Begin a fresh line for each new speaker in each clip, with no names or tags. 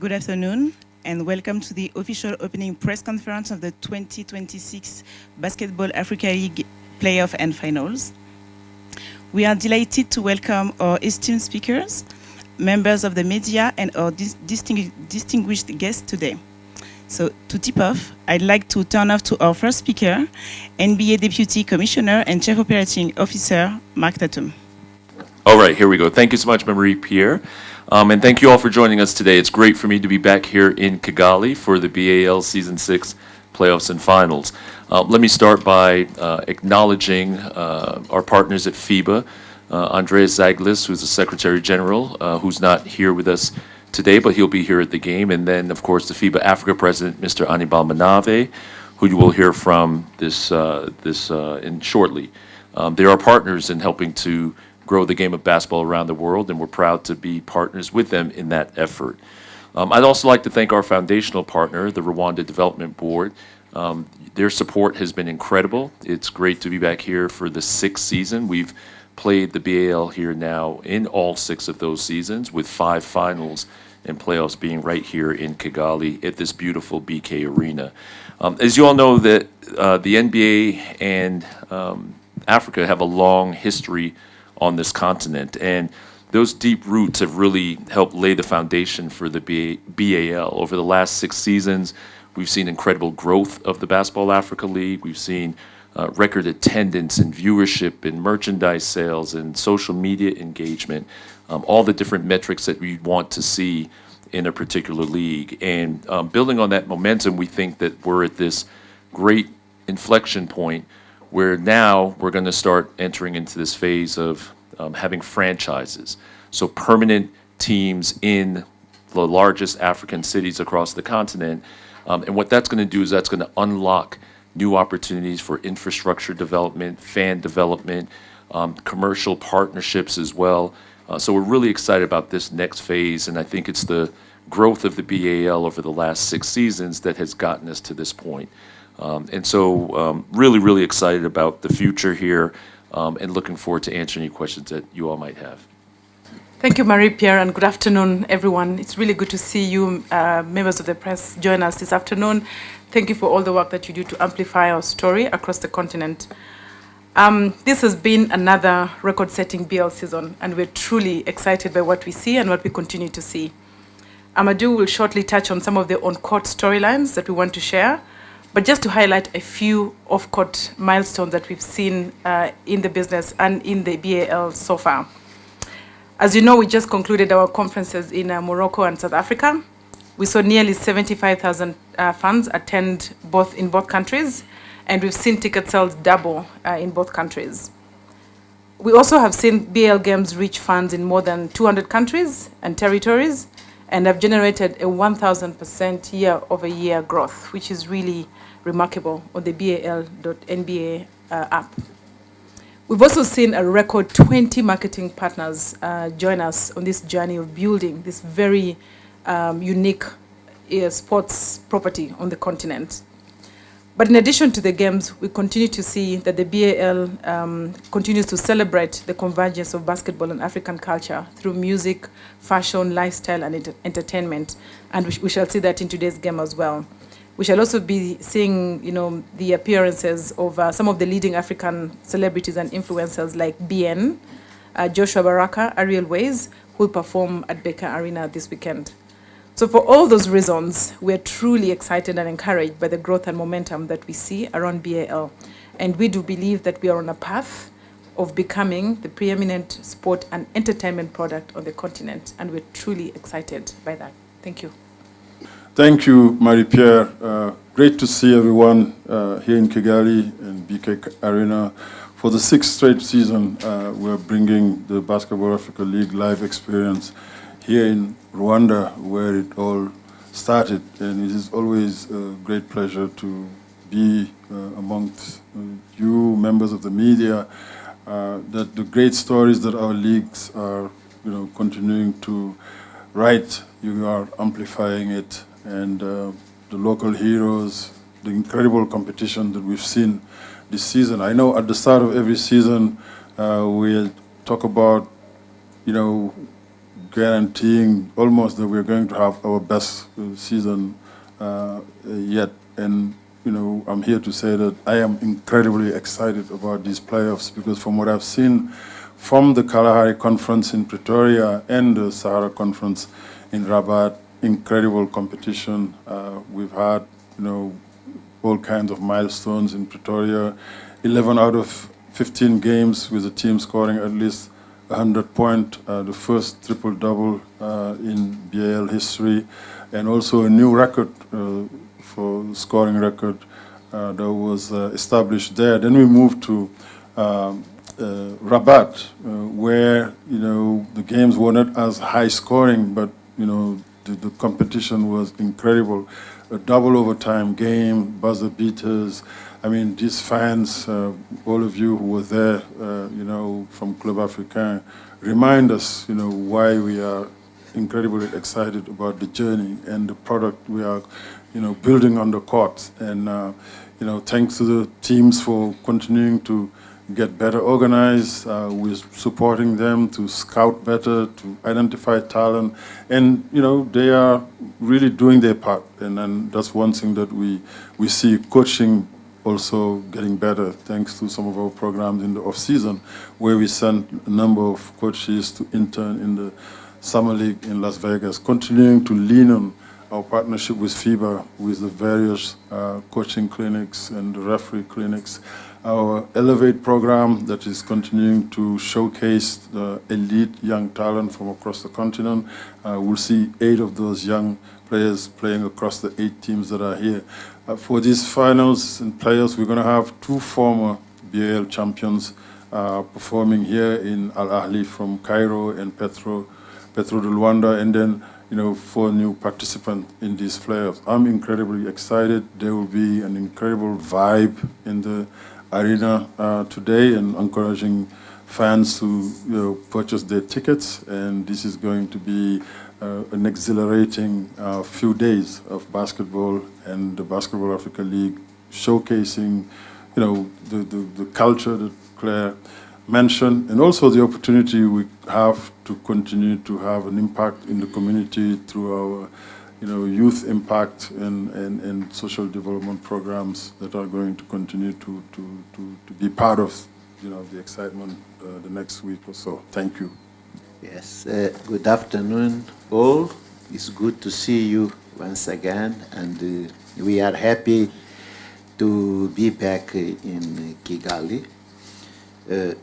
Good afternoon, and welcome to the official opening press conference of the 2026 Basketball Africa League playoff and finals. We are delighted to welcome our esteemed speakers, members of the media, and our distinguished guests today. So to tip off, I'd like to turn off to our first speaker, NBA Deputy Commissioner and Chief Operating Officer, Mark Tatum.
All right, here we go. Thank you so much, Marie-Pierre. And thank you all for joining us today. It's great for me to be back here in Kigali for the BAL Season 6 playoffs and finals. Let me start by acknowledging our partners at FIBA, Andreas Zaglis, who's the Secretary General, who's not here with us today, but he'll be here at the game. And then, of course, the FIBA Africa President, Mr. Anibal Manave, who you will hear from in shortly. They are partners in helping to grow the game of basketball around the world, and we're proud to be partners with them in that effort. I'd also like to thank our foundational partner, the Rwanda Development Board. Their support has been incredible. It's great to be back here for the 6th season. We've played the BAL here now in all 6 of those seasons, with 5 finals and playoffs being right here in Kigali at this beautiful BK Arena. As you all know, that the NBA and Africa have a long history on this continent, and those deep roots have really helped lay the foundation for the BAL. Over the last 6 seasons, we've seen incredible growth of the Basketball Africa League. We've seen record attendance and viewership and merchandise sales and social media engagement, all the different metrics that we want to see in a particular league. And building on that momentum, we think that we're at this great inflection point where now we're going to start entering into this phase of having franchises. So permanent teams in the largest African cities across the continent. And what that's going to do is that's going to unlock new opportunities for infrastructure development, fan development, commercial partnerships as well. So we're really excited about this next phase, and I think it's the growth of the BAL over the last 6 seasons that has gotten us to this point. And so really, really excited about the future here, and looking forward to answering any questions that you all might have.
Thank you, Marie-Pierre, and good afternoon, everyone. It's really good to see you, members of the press, join us this afternoon. Thank you for all the work that you do to amplify our story across the continent. This has been another record-setting BL season, and we're truly excited by what we see and what we continue to see. Amadou will shortly touch on some of the on-court storylines that we want to share, but just to highlight a few off-court milestones that we've seen in the business and in the BAL so far. As you know, we just concluded our conferences in Morocco and South Africa. We saw nearly 75,000 fans attend in both countries, and we've seen ticket sales double in both countries. We also have seen BAL games reach fans in more than 200 countries and territories, and have generated a 1,000% year-over-year growth, which is really remarkable on the BAL.NBA app. We've also seen a record 20 marketing partners join us on this journey of building this very unique sports property on the continent. But in addition to the games, we continue to see that the BAL continues to celebrate the convergence of basketball and African culture through music, fashion, lifestyle, and entertainment. And we shall see that in today's game as well. We shall also be seeing, the appearances of some of the leading African celebrities and influencers like BN, Joshua Baraka, Ariel Ways, who will perform at Beka Arena this weekend. So for all those reasons, we're truly excited and encouraged by the growth and momentum that we see around BAL. And we do believe that we are on a path of becoming the preeminent sport and entertainment product on the continent. And we're truly excited by that. Thank you.
Thank you, Marie-Pierre. Great to see everyone here in Kigali and BK Arena. For the 6th straight season, we're bringing the Basketball Africa League live experience here in Rwanda, where it all started. And it is always a great pleasure to be amongst you, members of the media, that the great stories that our leagues are continuing to write, you are amplifying it. And the local heroes, the incredible competition that we've seen this season. I know at the start of every season, we'll talk about, guaranteeing almost that we're going to have our best season yet. And I'm here to say that I am incredibly excited about these playoffs, because from what I've seen from the Kalahari Conference in Pretoria and the Sahara Conference in Rabat, incredible competition. We've had, all kinds of milestones in Pretoria, 11 out of 15 games with the team scoring at least 100 points, the first triple-double in BAL history, and also a new record for scoring record that was established there. Then we moved to Rabat, where the games were not as high scoring, but the competition was incredible. A double overtime game, buzzer beaters. I mean, these fans, all of you who were there, from Club Africain, remind us, why we are incredibly excited about the journey and the product we are, building on the court. And, thanks to the teams for continuing to get better organized. We're supporting them to scout better, to identify talent, and they are really doing their part. And then that's one thing that we see coaching also getting better, thanks to some of our programs in the off-season, where we send a number of coaches to intern in the Summer League in Las Vegas, continuing to lean on our partnership with FIBA, with the various coaching clinics and the referee clinics. Our Elevate program that is continuing to showcase the elite young talent from across the continent. We'll see 8 of those young players playing across the 8 teams that are here. For these finals and players, we're going to have 2 former BAL champions performing here in Al Ahly from Cairo and Petro de Luanda, and then 4 new participants in these playoffs. I'm incredibly excited. There will be an incredible vibe in the arena today, and encouraging fans to purchase their tickets. And this is going to be an exhilarating few days of basketball and the Basketball Africa League, showcasing the culture that Claire mentioned, and also the opportunity we have to continue to have an impact in the community through our youth impact and social development programs that are going to continue to be part of the excitement the next week or so. Thank you.
Yes, good afternoon all. It's good to see you once again, and we are happy to be back in Kigali.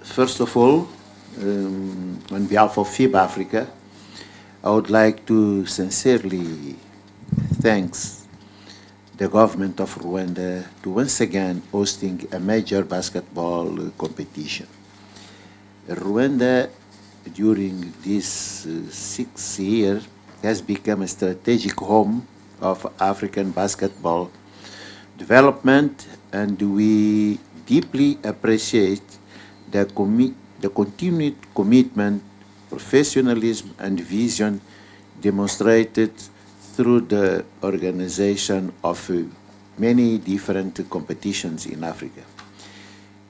First of all, on behalf of FIBA Africa, I would like to sincerely thank the government of Rwanda to once again hosting a major basketball competition. Rwanda, during this 6 years, has become a strategic home of African basketball development, and we deeply appreciate the continued commitment, professionalism, and vision demonstrated through the organization of many different competitions in Africa.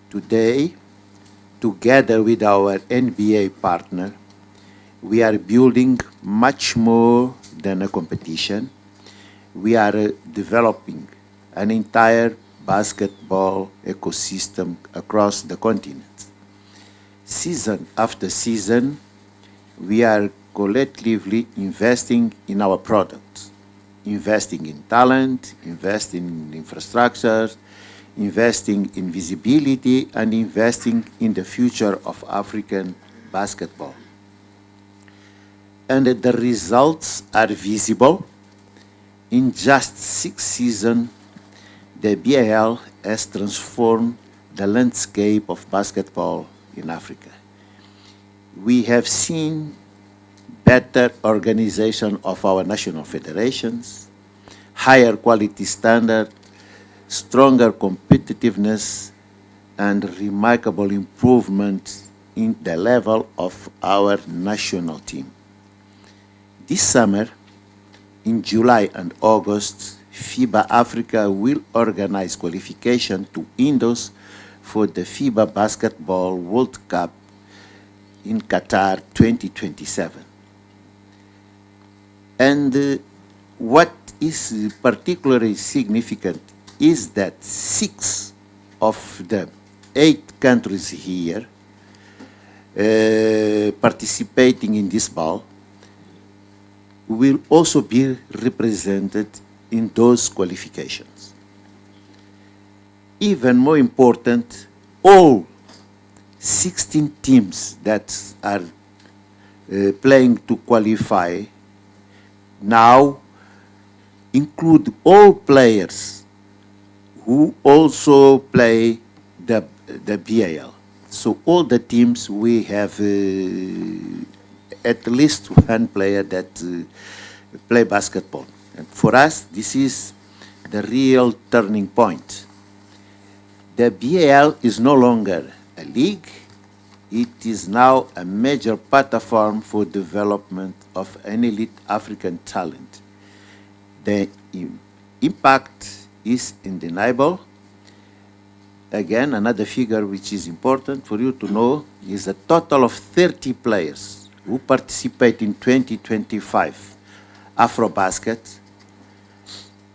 Today, together with our NBA partner, we are building much more than a competition. We are developing an entire basketball ecosystem across the continent. Season after season, we are collectively investing in our products, investing in talent, investing in infrastructure, investing in visibility, and investing in the future of African basketball. And the results are visible. In just 6 seasons, the BAL has transformed the landscape of basketball in Africa. We have seen better organization of our national federations, higher quality standard, stronger competitiveness, and remarkable improvement in the level of our national team. This summer, in July and August, FIBA Africa will organize qualification to Indos for the FIBA Basketball World Cup in Qatar 2027. And what is particularly significant is that 6 of the 8 countries here participating in this BAL will also be represented in those qualifications. Even more important, all 16 teams that are playing to qualify now include all players who also play the BAL. So all the teams, we have at least one player that play basketball. And for us, this is the real turning point. The BAL is no longer a league. It is now a major platform for development of an elite African talent. The impact is undeniable. Again, another figure which is important for you to know is a total of 30 players who participate in 2025 Afrobasket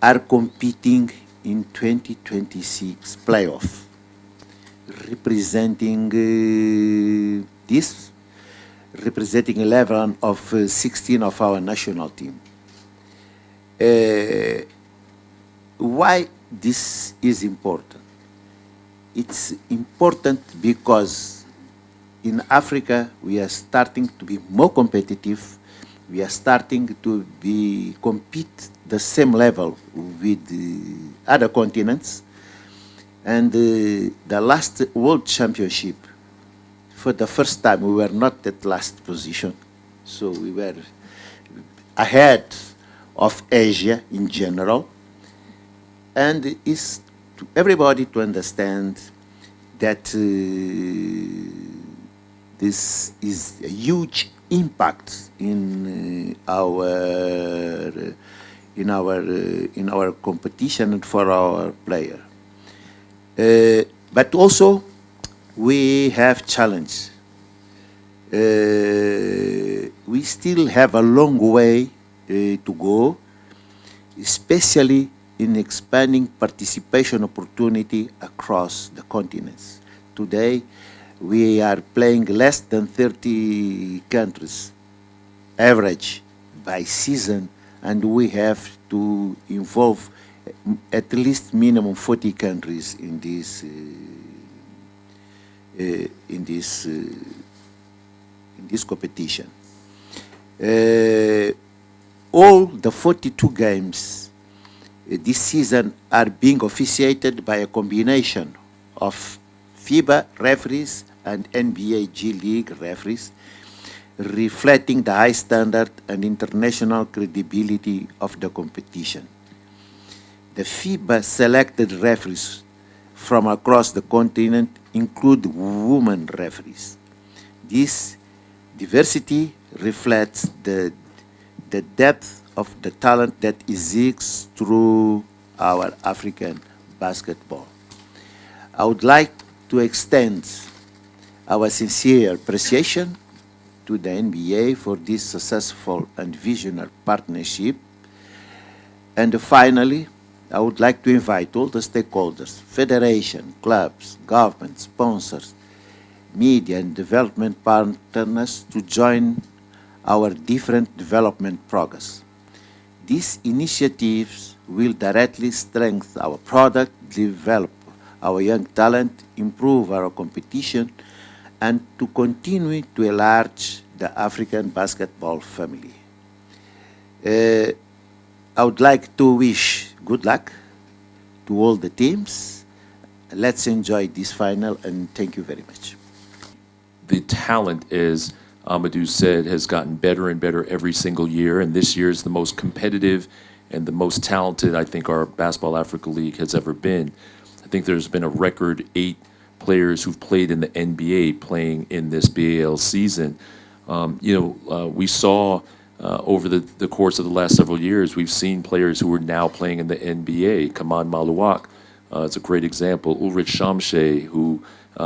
are competing in 2026 playoff, representing representing 11 of 16 of our national team. Why this is important? It's important because in Africa we are starting to be more competitive. We are starting to compete the same level with the other continents. And the last World Championship, for the first time, we were not at last position. So we were ahead of Asia in general. And it's to everybody to understand that this is a huge impact in our competition and for our player. But also we have challenge. We still have a long way to go, especially in expanding participation opportunity across the continents. Today, we are playing less than 30 countries average by season, and we have to involve at least minimum 40 countries in this competition. All the 42 games this season are being officiated by a combination of FIBA referees and NBA G League referees, reflecting the high standard and international credibility of the competition. The FIBA selected referees from across the continent include women referees. This diversity reflects the depth of the talent that exists through our African basketball. I would like to extend our sincere appreciation to the NBA for this successful and visionary partnership. And finally, I would like to invite all the stakeholders, federation, clubs, government, sponsors, media and development partners to join our different development progress. These initiatives will directly strengthen our product, develop our young talent, improve our competition, and to continue to enlarge the African basketball family. I would like to wish good luck to all the teams. Let's enjoy this final, and thank you very much.
The talent, as Amadou said, has gotten better and better every single year, and this year is the most competitive and the most talented I think our Basketball Africa League has ever been. I think there's been a record 8 players who've played in the NBA playing in this BAL season. We saw over the course of the last several years, we've seen players who are now playing in the NBA. Kaman Maluak is a great example. Ulrich Shamshe, who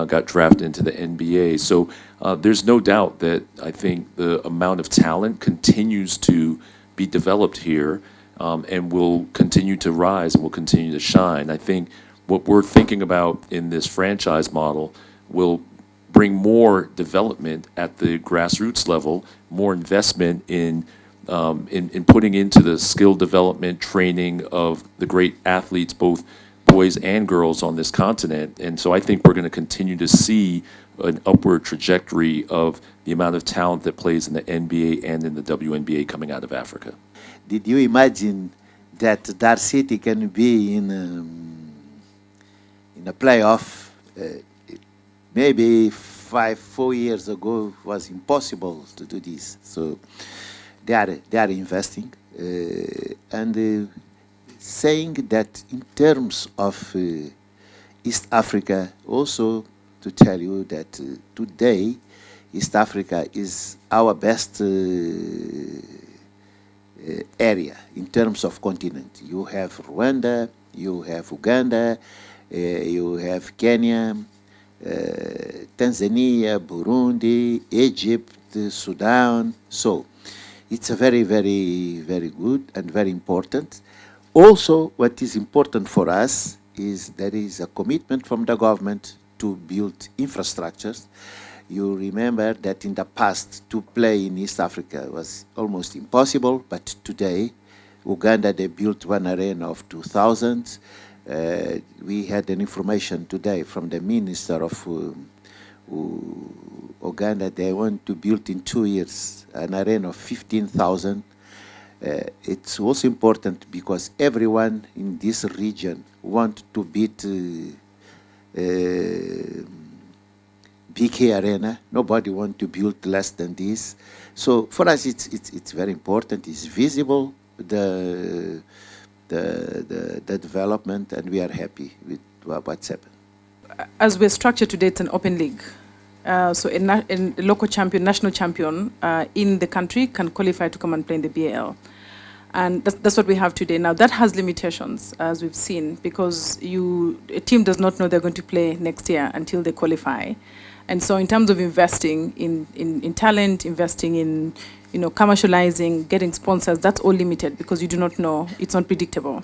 got drafted into the NBA. So there's no doubt that I think the amount of talent continues to be developed here and will continue to rise and will continue to shine. I think what we're thinking about in this franchise model will bring more development at the grassroots level, more investment in putting into the skill development training of the great athletes, both boys and girls on this continent. And so I think we're going to continue to see an upward trajectory of the amount of talent that plays in the NBA and in the WNBA coming out of Africa.
Did you imagine that Dar City can be in a playoff? Maybe 4 years ago it was impossible to do this. So they are investing and saying that in terms of East Africa, also to tell you that today East Africa is our best area in terms of continent. You have Rwanda, you have Uganda, you have Kenya, Tanzania, Burundi, Egypt, Sudan. So it's a very, very, very good and very important. Also, what is important for us is there is a commitment from the government to build infrastructures. You remember that in the past to play in East Africa was almost impossible, but today Uganda, they built one arena of 2,000. We had an information today from the minister of Uganda. They want to build in 2 years an arena of 15,000. It's also important because everyone in this region want to beat BK Arena. Nobody want to build less than this. So for us, it's very important. It's visible the development, and we are happy with what's happened.
As we're structured today, it's an open league. So a local champion, national champion in the country can qualify to come and play in the BAL. And that's what we have today. Now, that has limitations, as we've seen, because a team does not know they're going to play next year until they qualify. And so in terms of investing in talent, investing in commercializing, getting sponsors, that's all limited because you do not know, it's not predictable.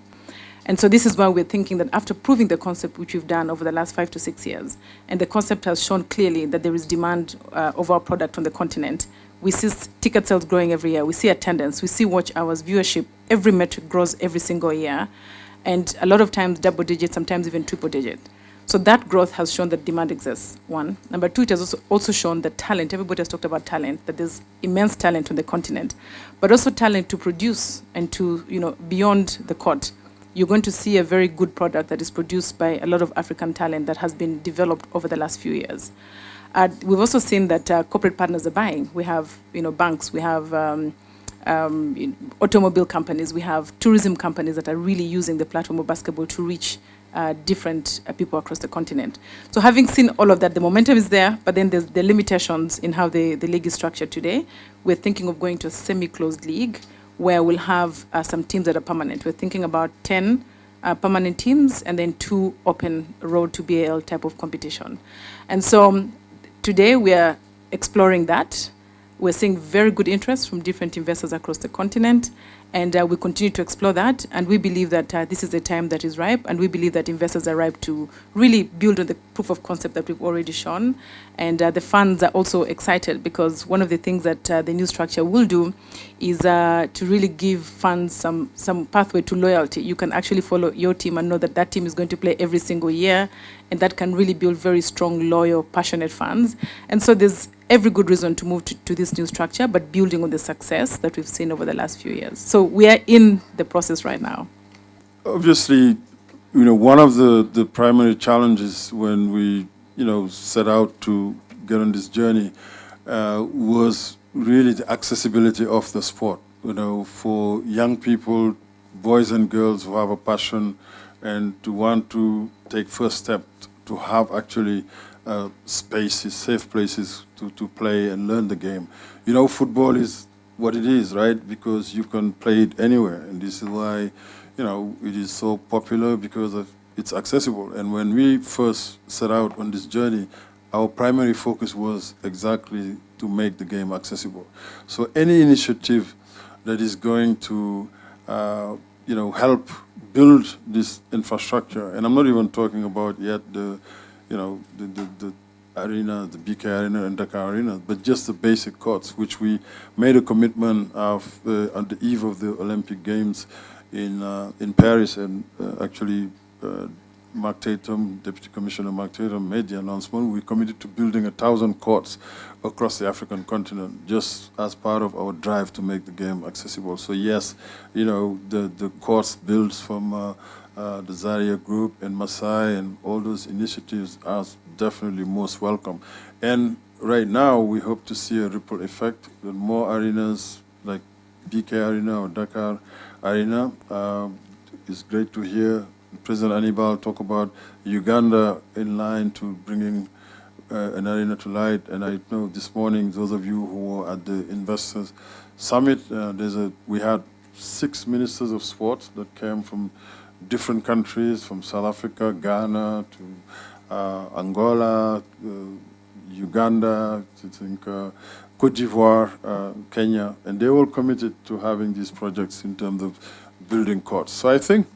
And so this is why we're thinking that after proving the concept, which we've done over the last 5 to 6 years, and the concept has shown clearly that there is demand of our product on the continent, we see ticket sales growing every year, we see attendance, we see watch hours, viewership, every metric grows every single year, and a lot of times double digit, sometimes even triple digit. So that growth has shown that demand exists, one. Number two, it has also shown that talent, everybody has talked about talent, that there's immense talent on the continent, but also talent to produce and to, beyond the court. You're going to see a very good product that is produced by a lot of African talent that has been developed over the last few years. We've also seen that corporate partners are buying. We have, banks, we have automobile companies, we have tourism companies that are really using the platform of basketball to reach different people across the continent. So having seen all of that, the momentum is there, but then there's the limitations in how the league is structured today. We're thinking of going to a semi-closed league where we'll have some teams that are permanent. We're thinking about 10 permanent teams and then 2 open road to BAL type of competition. And so today we are exploring that. We're seeing very good interest from different investors across the continent, and we continue to explore that. And we believe that this is a time that is ripe, and we believe that investors are ripe to really build on the proof of concept that we've already shown. And the funds are also excited because one of the things that the new structure will do is to really give funds some pathway to loyalty. You can actually follow your team and know that that team is going to play every single year, and that can really build very strong, loyal, passionate fans. And so there's every good reason to move to this new structure, but building on the success that we've seen over the last few years. So we are in the process right now.
Obviously, one of the primary challenges when we, set out to get on this journey was really the accessibility of the sport. For young people, boys and girls who have a passion and to want to take first step to have actually spaces, safe places to play and learn the game. Football is what it is, right? Because you can play it anywhere, and this is why, it is so popular because it's accessible. And when we first set out on this journey, our primary focus was exactly to make the game accessible. So any initiative that is going to, help build this infrastructure. And I'm not even talking about yet the arena, the BK Arena and Dakar Arena, but just the basic courts, which we made a commitment of on the eve of the Olympic Games in Paris, and actually Mark Tatum, Deputy Commissioner Mark Tatum, made the announcement. We committed to building 1,000 courts across the African continent, just as part of our drive to make the game accessible. So yes, the courts built from the Zaria Group and Masai and all those initiatives are definitely most welcome. And right now, we hope to see a ripple effect with more arenas like BK Arena or Dakar Arena. It's great to hear President Anibal talk about Uganda in line to bringing an arena to light. And I know this morning, those of you who were at the Investors Summit, we had 6 ministers of sports that came from different countries, from South Africa, Ghana, to Angola, Uganda, I think Cote d'Ivoire, Kenya, and they all committed to having these projects in terms of building courts. So I think,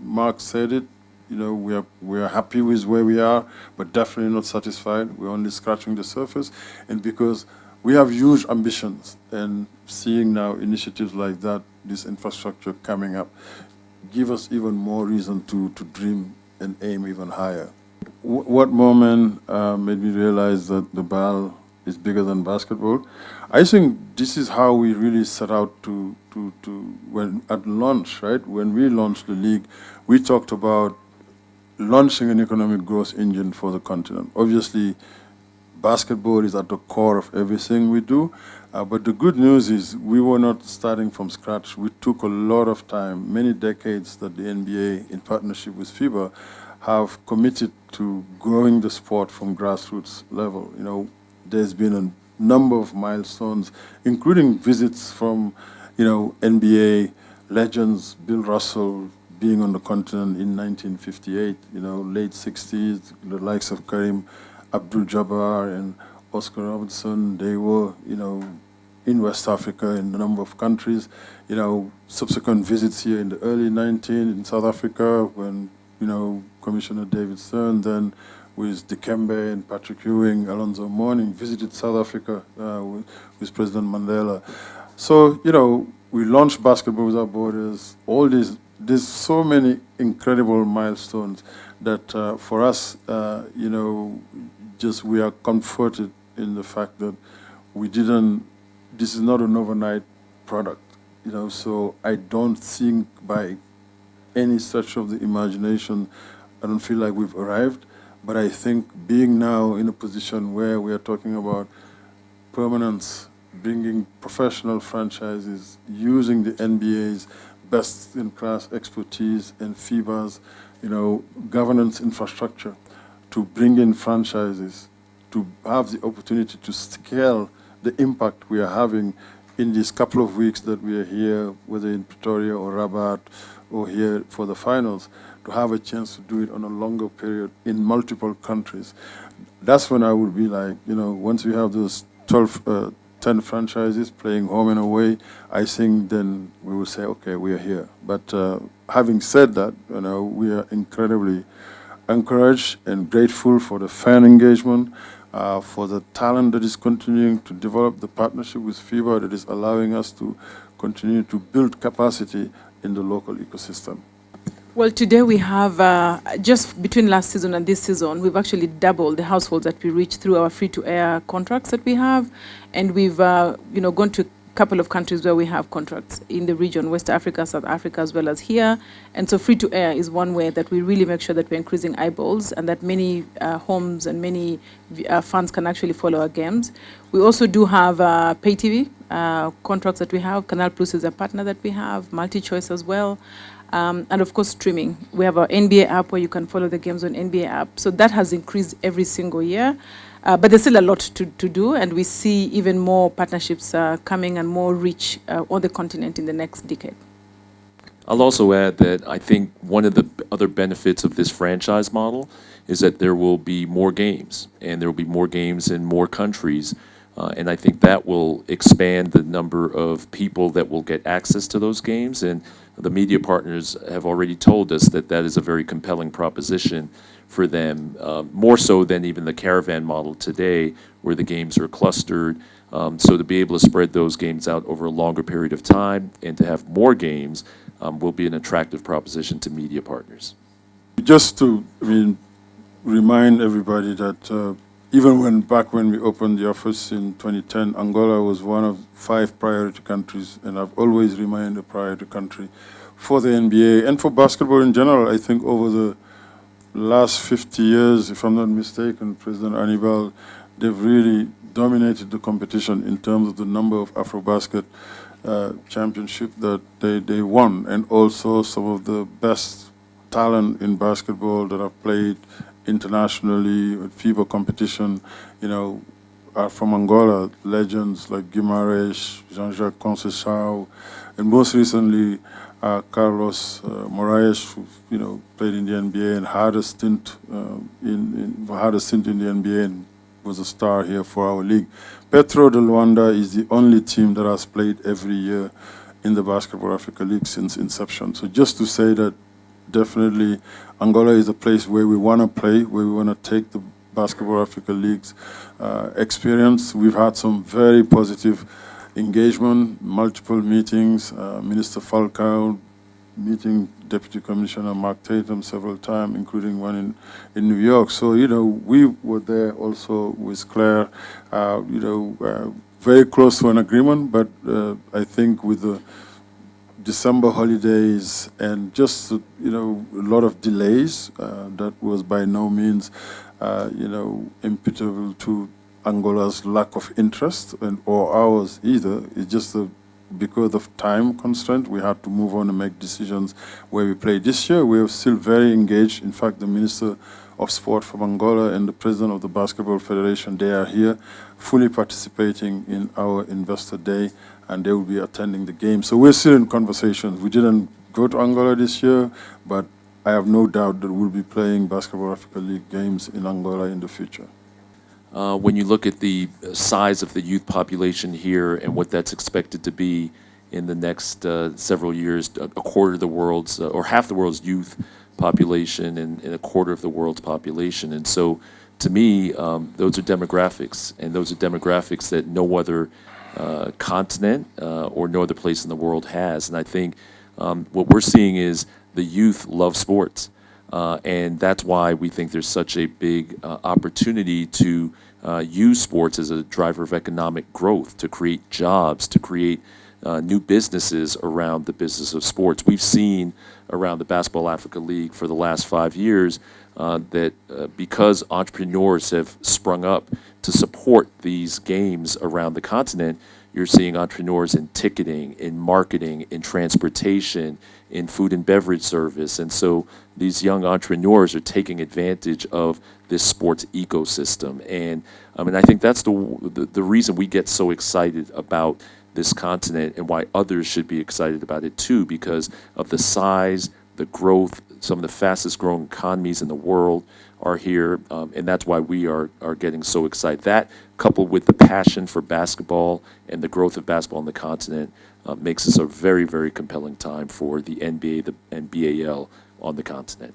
Mark said it, we are happy with where we are, but definitely not satisfied. We're only scratching the surface. And because we have huge ambitions, and seeing now initiatives like that, this infrastructure coming up, give us even more reason to dream and aim even higher. What moment made me realize that the BAL is bigger than basketball? I think this is how we really set out to when at launch, right? When we launched the league, we talked about launching an economic growth engine for the continent. Obviously, basketball is at the core of everything we do, but the good news is we were not starting from scratch. We took a lot of time, many decades that the NBA, in partnership with FIBA, have committed to growing the sport from grassroots level. There's been a number of milestones, including visits from, NBA legends, Bill Russell being on the continent in 1958, late 60s, the likes of Kareem Abdul-Jabbar and Oscar Robertson, they were, in West Africa in a number of countries. Subsequent visits here in the early 19 in South Africa when, Commissioner David Stern, then with Dikembe and Patrick Ewing, Alonzo Mourning, visited South Africa with President Mandela. So, we launched Basketball Without Borders, all these, there's so many incredible milestones that for us, we are comforted in the fact that this is not an overnight product, so I don't think by any stretch of the imagination, I don't feel like we've arrived, but I think being now in a position where we are talking about permanence, bringing professional franchises, using the NBA's best-in-class expertise and FIBA's, governance infrastructure to bring in franchises, to have the opportunity to scale the impact we are having in these couple of weeks that we are here, whether in Pretoria or Rabat or here for the finals, to have a chance to do it on a longer period in multiple countries. That's when I would be like, once we have those 10 franchises playing home and away, I think then we will say, okay, we are here. But having said that, we are incredibly encouraged and grateful for the fan engagement, for the talent that is continuing to develop, the partnership with FIBA that is allowing us to continue to build capacity in the local ecosystem.
Well, today we have, just between last season and this season, we've actually doubled the households that we reach through our free-to-air contracts that we have. And we've, gone to a couple of countries where we have contracts in the region, West Africa, South Africa, as well as here. And so free-to-air is one way that we really make sure that we're increasing eyeballs and that many homes and many fans can actually follow our games. We also do have pay TV contracts that we have. Canal Plus is a partner that we have, MultiChoice as well. And of course, streaming. We have our NBA app where you can follow the games on NBA app. So that has increased every single year. But there's still a lot to do, and we see even more partnerships coming and more reach on the continent in the next decade.
I'll also add that I think one of the other benefits of this franchise model is that there will be more games, and there will be more games in more countries And I think that will expand the number of people that will get access to those games. And the media partners have already told us that that is a very compelling proposition for them, more so than even the caravan model today, where the games are clustered. So to be able to spread those games out over a longer period of time and to have more games will be an attractive proposition to media partners.
Just to remind everybody that even back when we opened the office in 2010, Angola was one of 5 priority countries, and I've always remained a priority country for the NBA and for basketball in general. I think over the last 50 years, if I'm not mistaken, President Anibal, they've really dominated the competition in terms of the number of AfroBasket championship that they won, and also some of the best talent in basketball that have played internationally with FIBA competition, are from Angola. Legends like Guimarães, Jean-Jacques Conceição, and most recently Carlos Moraes, who played in the NBA and had a stint in the NBA and was a star here for our league. Petro de Luanda is the only team that has played every year in the Basketball Africa League since inception. So just to say that definitely Angola is a place where we want to play, where we want to take the Basketball Africa League's experience. We've had some very positive engagement, multiple meetings, Minister Falcao meeting Deputy Commissioner Mark Tatum several times, including one in New York. So, we were there also with Claire, very close to an agreement, but I think with the December holidays and just, a lot of delays, that was by no means, imputable to Angola's lack of interest or ours either. It's just because of time constraint, we had to move on and make decisions where we play. This year, we are still very engaged. In fact, the Minister of Sport from Angola and the President of the Basketball Federation, they are here fully participating in our Investor Day, and they will be attending the game. So we're still in conversations. We didn't go to Angola this year, but I have no doubt that we'll be playing Basketball Africa League games in Angola in the future.
When you look at the size of the youth population here and what that's expected to be in the next several years, a quarter of the world's, or half the world's youth population and a quarter of the world's population. And so to me, those are demographics, and those are demographics that no other continent or no other place in the world has. And I think what we're seeing is the youth love sports. And that's why we think there's such a big opportunity to use sports as a driver of economic growth, to create jobs, to create new businesses around the business of sports. We've seen around the Basketball Africa League for the last 5 years that because entrepreneurs have sprung up to support these games around the continent, you're seeing entrepreneurs in ticketing, in marketing, in transportation, in food and beverage service. And so these young entrepreneurs are taking advantage of this sports ecosystem. And I think that's the reason we get so excited about this continent and why others should be excited about it too, because of the size, the growth. Some of the fastest growing economies in the world are here, and that's why we are getting so excited. That, coupled with the passion for basketball and the growth of basketball on the continent, makes this a very, very compelling time for the NBA and BAL on the continent.